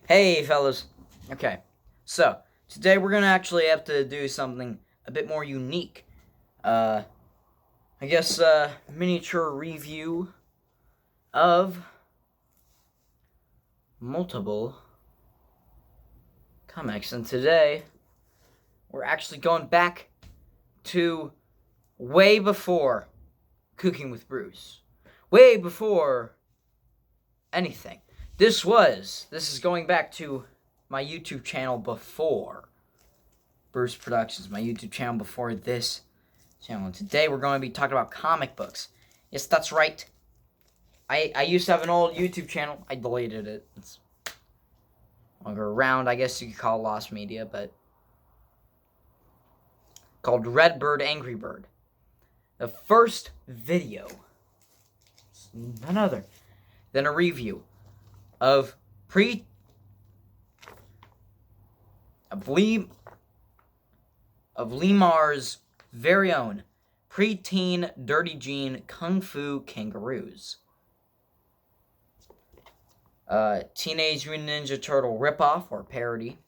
Hey, fellas. Okay, so today we're gonna actually have to do something a bit more unique. Uh, I guess miniature review of multiple comics, and today we're actually going back to way before Cooking with Bruce, way before anything. This is going back to my YouTube channel before Bruce Productions, my YouTube channel before this channel. And today we're going to be talking about comic books. Yes, that's right. I used to have an old YouTube channel. I deleted it. It's longer around. I guess you could call it lost media, but called Redbird Angry Bird. The first video, none other than a review of Limar's very own preteen Dirty Jean Kung Fu Kangaroos. Teenage Mutant Ninja Turtle ripoff or parody.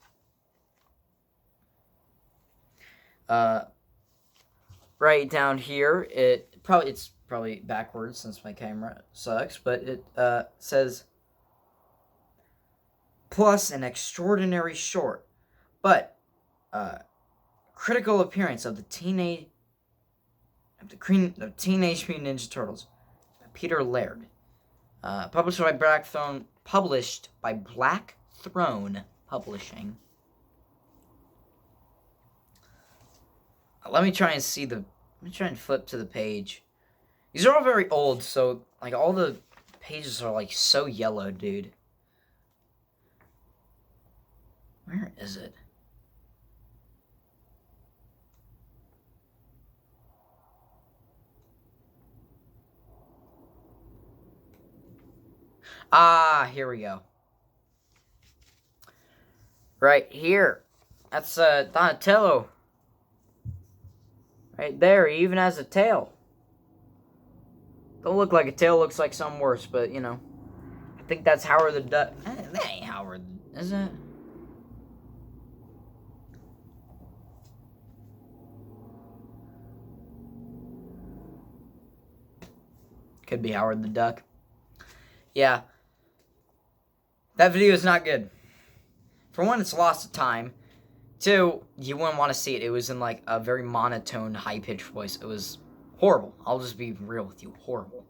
Right down here, it's probably backwards since my camera sucks, but it says plus an extraordinary short, but critical appearance of the Teenage Mutant Ninja Turtles, Peter Laird, published by Black Throne Publishing. Let me try and flip to the page. These are all very old, so like all the pages are like so yellow, dude. Where is it? Ah, here we go. Right here. That's Donatello. Right there, he even has a tail. Don't look like a tail, looks like something worse, but you know. I think that's Howard the Duck. That ain't Howard, is it? Could be Howard the Duck. Yeah. That video is not good. For one, it's lost of time. Two, you wouldn't want to see it. It was in like a very monotone, high-pitched voice. It was horrible. I'll just be real with you. Horrible.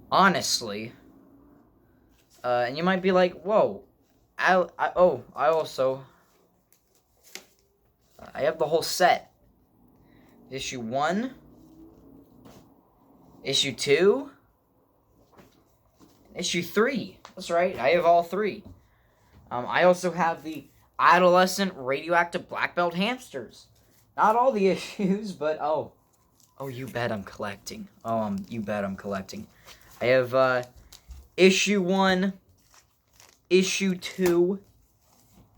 Honestly, and you might be like, whoa, I have the whole set. Issue 1, Issue 2, Issue 3. That's right, I have all 3. I also have the Adolescent Radioactive Black Belt Hamsters. Not all the issues, but oh, you bet I'm collecting. You bet I'm collecting. I have Issue 1, Issue 2,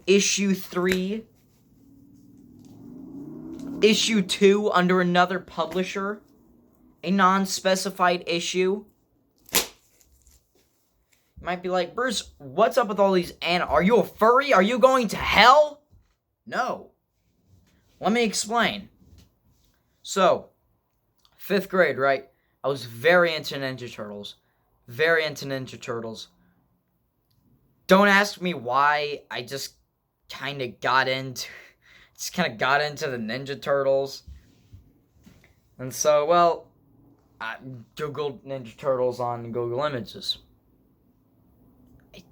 Issue 3, Issue 2 under another publisher, a non-specified issue. You might be like, Bruce, what's up with all these are you a furry? Are you going to hell? No. Let me explain. So, 5th grade, right? I was very into Ninja Turtles. Don't ask me why. I just kind of got into the Ninja Turtles. And so, well, I Googled Ninja Turtles on Google Images.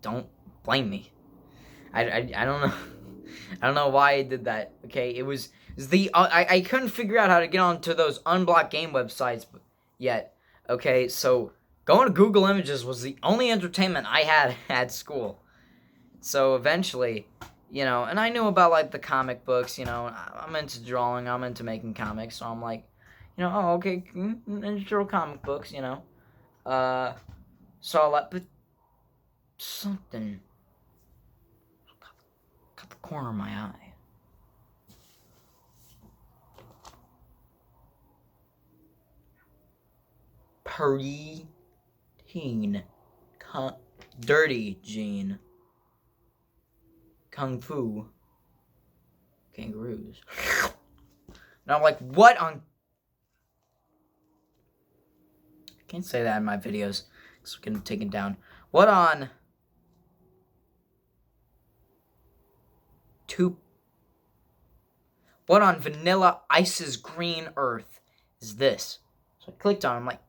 Don't blame me. I don't know. I don't know why I did that. Okay, it was I couldn't figure out how to get onto those unblocked game websites yet. Okay, so going to Google Images was the only entertainment I had at school. So eventually, you know, and I knew about like the comic books. You know, I'm into drawing. I'm into making comics. So I'm like, you know, oh okay, Ninja Turtle comic books. You know, saw that, but something got the corner of my eye. preteen, dirty gene, kung fu, kangaroos. And I'm like, what on... I can't say that in my videos, because we're getting taken down. What on... What on Vanilla Ice's green earth is this? So I clicked on it, I'm like,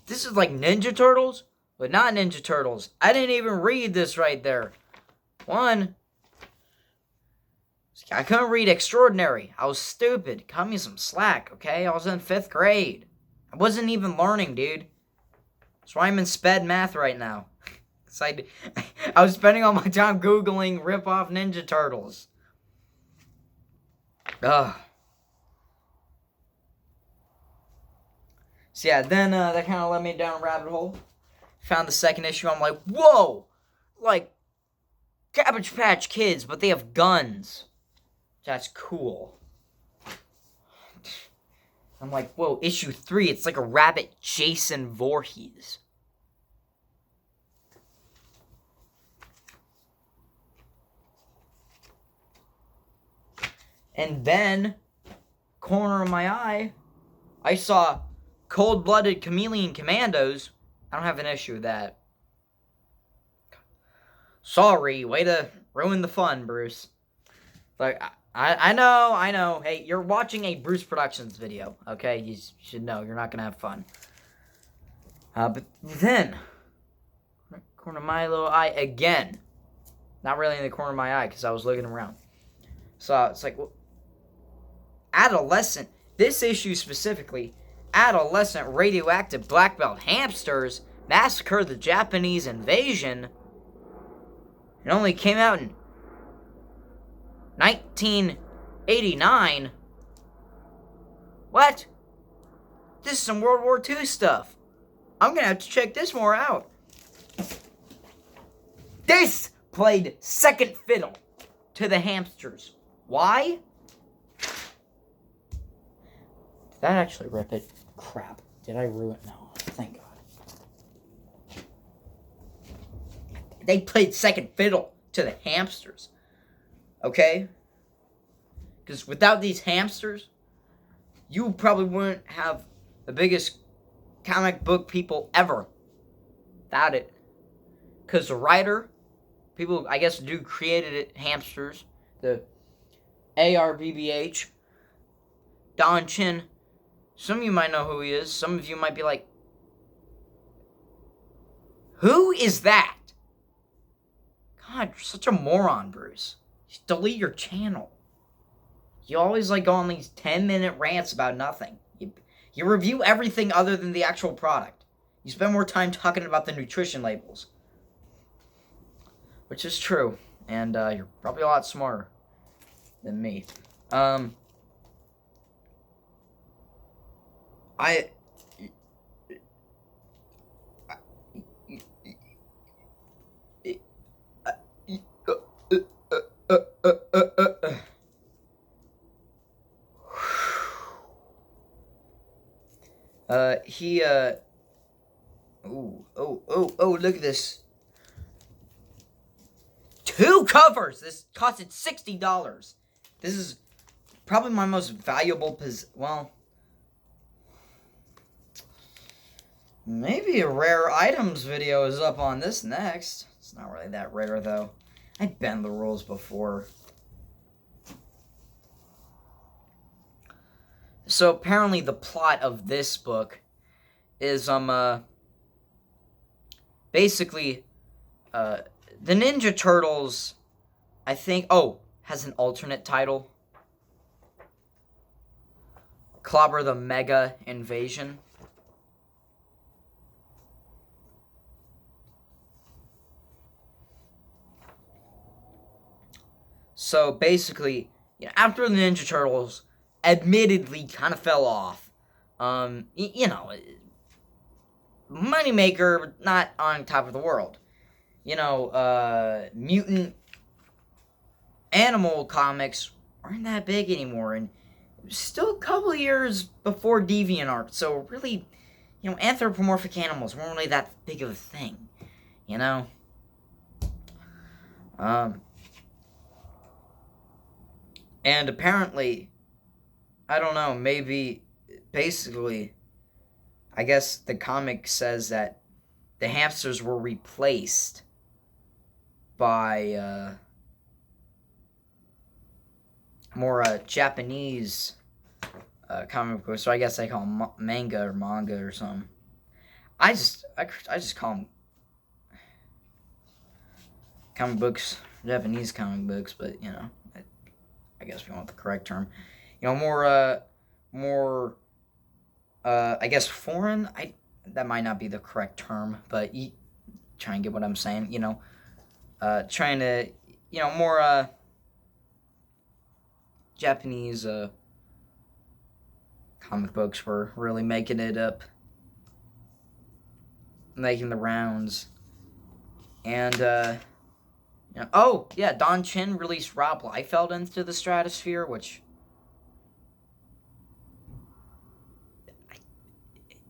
this is like Ninja Turtles? But not Ninja Turtles. I didn't even read this right there. One, I couldn't read Extraordinary. I was stupid. Cut me some slack, okay? I was in 5th grade. I wasn't even learning, dude. That's why I'm in sped math right now. I was spending all my time Googling rip-off Ninja Turtles. Ugh. So yeah, then that kind of led me down a rabbit hole. Found the second issue, I'm like, whoa! Like, Cabbage Patch Kids, but they have guns. That's cool. I'm like, whoa, issue 3, it's like a rabbit Jason Voorhees. And then, corner of my eye, I saw Cold-Blooded Chameleon Commandos. I don't have an issue with that. Sorry, way to ruin the fun, Bruce. Like, I know. Hey, you're watching a Bruce Productions video, okay? You should know you're not going to have fun. But then, corner of my little eye again. Not really in the corner of my eye because I was looking around. So it's like, well, adolescent, this issue specifically, adolescent radioactive black belt hamsters massacre the Japanese invasion. It only came out in 1989. What? This is some World War II stuff. I'm gonna have to check this more out. This played second fiddle to the hamsters. Why? Did that actually rip it? Crap. Did I ruin it? No. Thank God. They played second fiddle to the hamsters. Okay? Because without these hamsters, you probably wouldn't have the biggest comic book people ever. Without it. Because the writer, people, I guess, do created it, hamsters. The ARBBH. Don Chin. Some of you might know who he is. Some of you might be like, who is that? God, you're such a moron, Bruce. Just delete your channel. You always like go on these 10-minute rants about nothing. You review everything other than the actual product. You spend more time talking about the nutrition labels. Which is true. And you're probably a lot smarter than me. Look at this. 2 covers! This costed $60. This is probably my most valuable maybe a rare items video is up on this next. It's not really that rare, though. I bend the rules before. So apparently the plot of this book is basically the Ninja Turtles, I think, has an alternate title. Clobber the Mega Invasion. So basically, after the Ninja Turtles admittedly kind of fell off, moneymaker, but not on top of the world. Mutant animal comics aren't that big anymore, and it was still a couple of years before DeviantArt, so really, anthropomorphic animals weren't really that big of a thing, you know? And apparently, I don't know, maybe, basically, I guess the comic says that the hamsters were replaced by, more, Japanese, comic books, so I guess they call them manga or something. I just call them comic books, Japanese comic books, but, I guess we want the correct term. More, I guess foreign. That might not be the correct term, but you try and get what I'm saying. Trying to, more Japanese comic books were really making the rounds, and oh yeah, Don Chin released Rob Liefeld into the stratosphere, which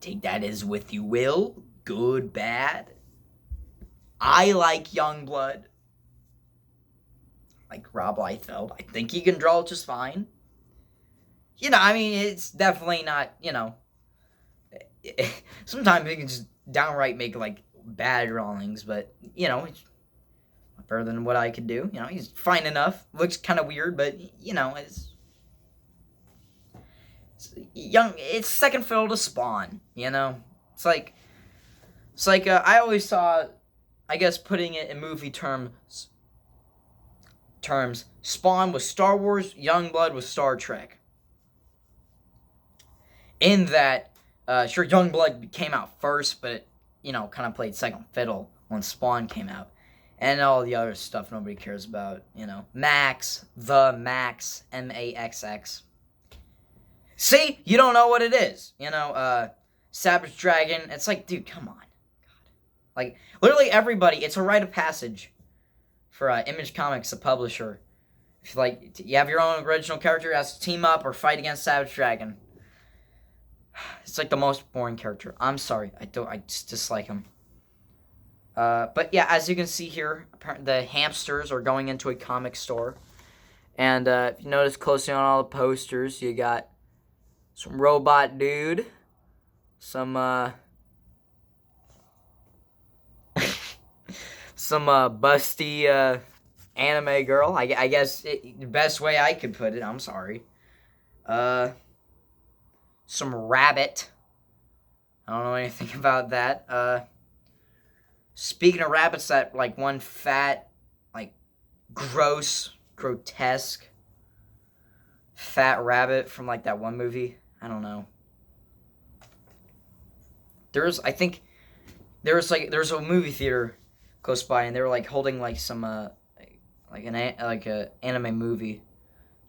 take that as with you will. Good, bad. I like Youngblood. Like Rob Liefeld. I think he can draw just fine. It's definitely not, sometimes he can just downright make, bad drawings, but, it's better than what I could do. He's fine enough. Looks kind of weird, but, it's young. It's second fiddle to Spawn, It's like I always saw, I guess, putting it in movie terms, Spawn was Star Wars, Youngblood was Star Trek. In that, sure, Youngblood came out first, but it, kind of played second fiddle when Spawn came out. And all the other stuff nobody cares about, Max, MAXX. See? You don't know what it is. Savage Dragon. It's like, dude, come on. God. Like, literally everybody, it's a rite of passage for Image Comics, the publisher. If you have your own original character, you have to team up or fight against Savage Dragon. It's like the most boring character. I'm sorry. I just dislike him. But yeah, as you can see here, the hamsters are going into a comic store. And if you notice closely on all the posters, you got some robot dude, some busty anime girl. I guess the best way I could put it. I'm sorry. Some rabbit. I don't know anything about that. Speaking of rabbits, that one fat, gross, grotesque, fat rabbit from that one movie. I don't know. There's a movie theater close by, and they were holding some a anime movie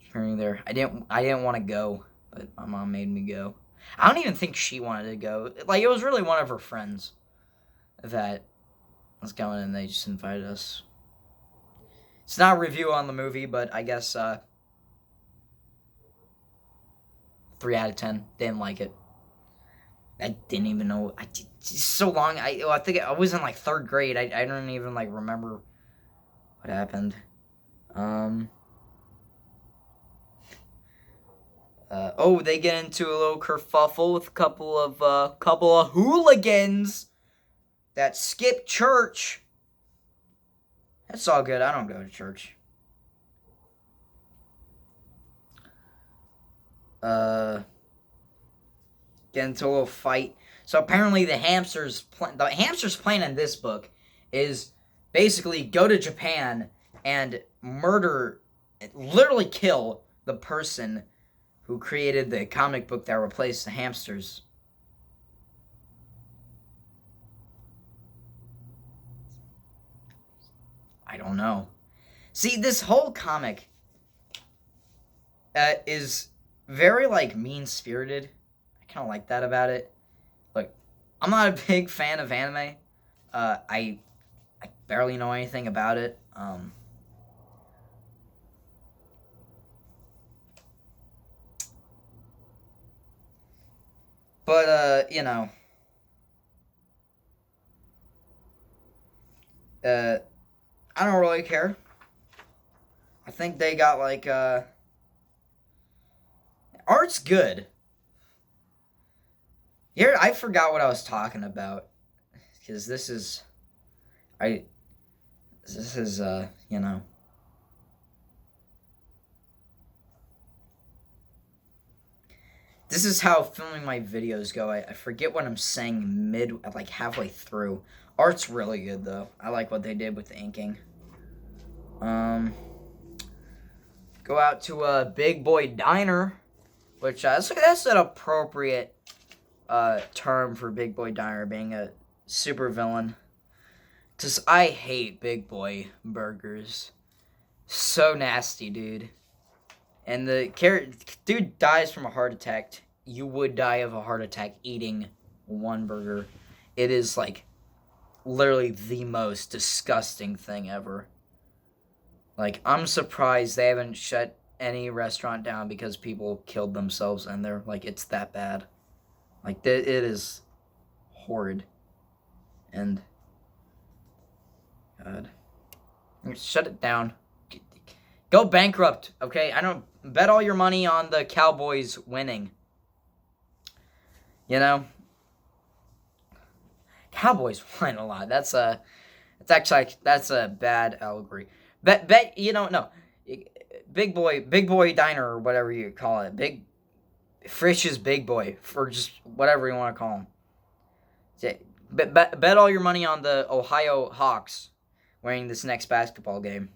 screening there. I didn't want to go, but my mom made me go. I don't even think she wanted to go. It was really one of her friends that was going, and they just invited us. It's not a review on the movie, but I guess 3 out of 10. Didn't like it. I didn't even know. It's so long. I think I was in 3rd grade. I don't even remember what happened. They get into a little kerfuffle with a couple of hooligans that skip church. That's all good. I don't go to church. Get into a little fight. So apparently the hamster's plan in this book is basically go to Japan and murder, literally kill the person who created the comic book that replaced the hamsters. I don't know. See, this whole comic is very mean-spirited. I kind of like that about it. Look, I'm not a big fan of anime. I barely know anything about it. But I don't really care. I think they got like art's good. Here, I forgot what I was talking about because this is you know. This is how filming my videos go. I forget what I'm saying like halfway through. Art's really good though. I like what they did with the inking. Go out to a Big Boy Diner, which that's an appropriate term for Big Boy Diner being a super villain. Cause I hate Big Boy burgers. So nasty, dude. And the dude dies from a heart attack. You would die of a heart attack eating one burger. It is like literally the most disgusting thing ever. Like, I'm surprised they haven't shut any restaurant down because people killed themselves in there. Like, it's that bad. Like, it is horrid. And God, shut it down. Go bankrupt, okay? I don't bet all your money on the Cowboys winning. You know, Cowboys win a lot. That's a bad allegory. Bet you don't know. Big boy diner or whatever you call it. Frisch's Big Boy, for just whatever you want to call him. Bet all your money on the Ohio Hawks winning this next basketball game.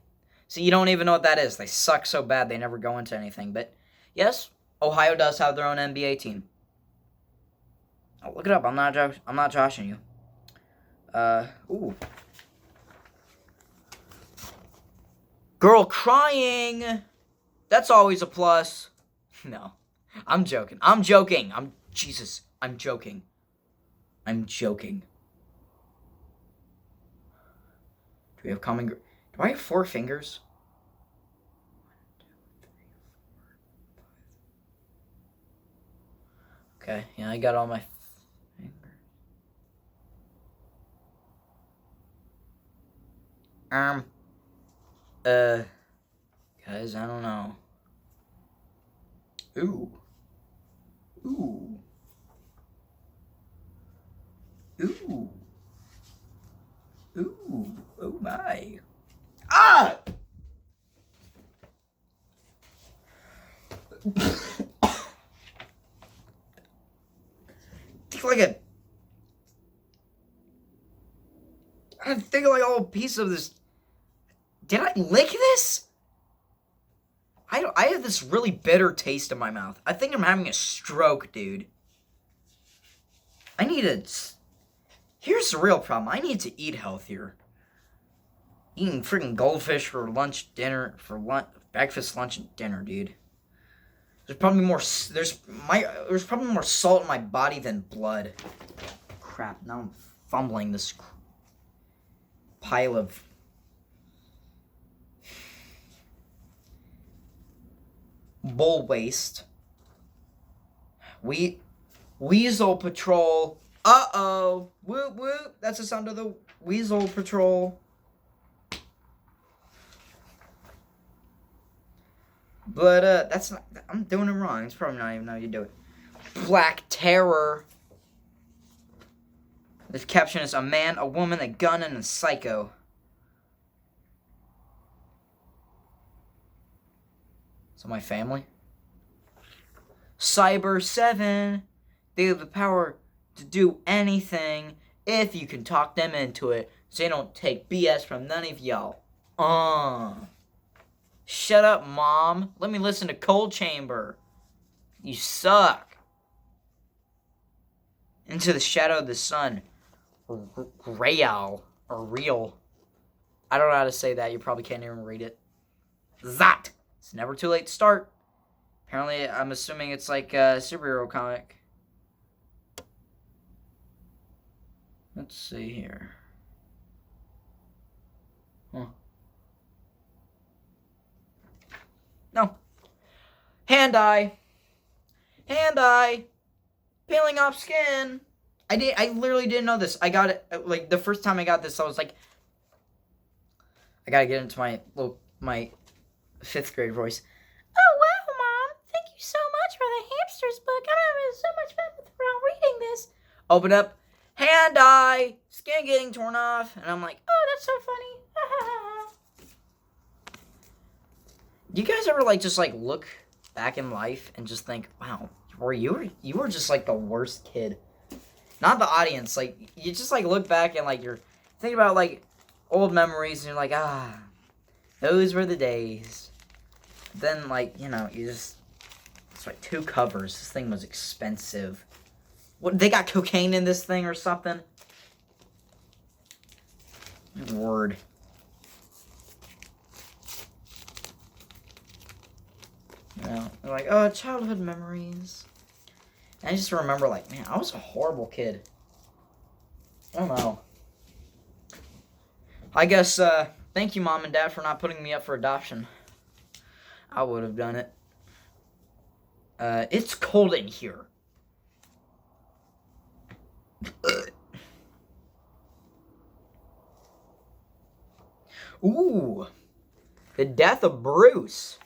See, you don't even know what that is. They suck so bad they never go into anything. But yes, Ohio does have their own NBA team. Oh, look it up. I'm not joshing you. Ooh. Girl crying. That's always a plus. No. I'm joking. I'm joking. I'm joking. I'm joking. Do we have common... Do I have 4 fingers? 1, 2, 3, 4, 5. Okay, yeah, I got all my fingers. Guys, I don't know. Ooh. Ooh. Ooh. Ooh. Oh my. Ah! I think like a piece of this. Did I lick this? I have this really bitter taste in my mouth. I think I'm having a stroke, dude. Here's the real problem. I need to eat healthier. Eating freaking goldfish for lunch, dinner, breakfast, lunch, and dinner, dude. There's probably more salt in my body than blood. Crap, now I'm fumbling this pile of... bull waste. Weasel Patrol. Uh-oh. Whoop, whoop. That's the sound of the Weasel Patrol. But, that's not... I'm doing it wrong. It's probably not even how you do it. Black Terror. The caption is a man, a woman, a gun, and a psycho. So my family? Cyber 7. They have the power to do anything if you can talk them into it. So they don't take BS from none of y'all. Shut up, Mom. Let me listen to Cold Chamber. You suck. Into the Shadow of the Sun. Real. Or real. I don't know how to say that. You probably can't even read it. Zot. It's never too late to start. Apparently, I'm assuming it's like a superhero comic. Let's see here. Huh. No. Hand-eye. Hand-eye. Peeling off skin. I literally didn't know this. I got it, like, the first time I got this, I was like, I gotta get into my 5th grade voice. Oh, wow, Mom. Thank you so much for the hamsters book. I'm having so much fun while reading this. Open up. Hand-eye. Skin getting torn off. And I'm like, oh, that's so funny. Do you guys ever, just, look back in life and just think, wow, you were just, the worst kid? Not the audience. You just, look back and, you're thinking about, old memories, and you're like, ah, those were the days. Then, you just... It's 2 covers. This thing was expensive. What, they got cocaine in this thing or something? Word. They're like, oh, childhood memories. And I just remember, man, I was a horrible kid. I don't know. I guess, thank you, Mom and Dad, for not putting me up for adoption. I would have done it. It's cold in here. Ooh. The Death of Bruce.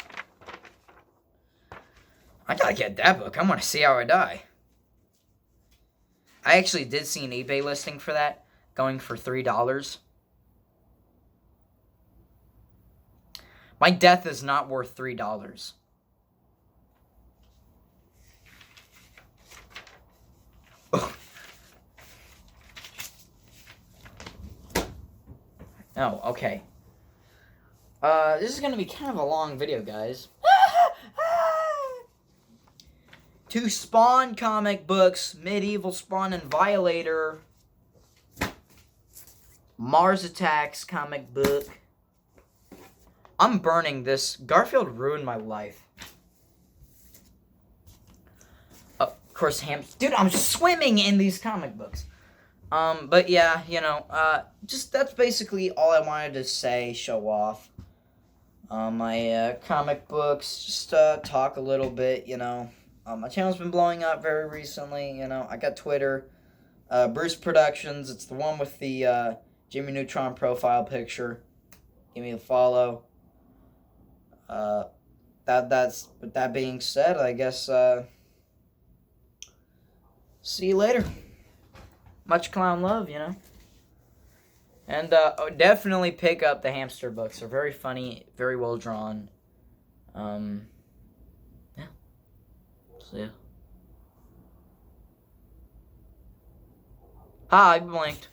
I gotta get that book. I want to see how I die. I actually did see an eBay listing for that, going for $3. My death is not worth $3. Oh, okay. This is gonna be kind of a long video, guys. 2 Spawn comic books, Medieval Spawn and Violator. Mars Attacks comic book. I'm burning this. Garfield ruined my life. Of course, dude, I'm swimming in these comic books. But yeah, just that's basically all I wanted to say, show off. My comic books, just talk a little bit, my channel's been blowing up very recently, I got Twitter, Bruce Productions, it's the one with the Jimmy Neutron profile picture. Give me a follow. With that being said, I guess, see you later. Much clown love, And definitely pick up the hamster books. They're very funny, very well drawn. Yeah. So yeah. Hi, I blinked.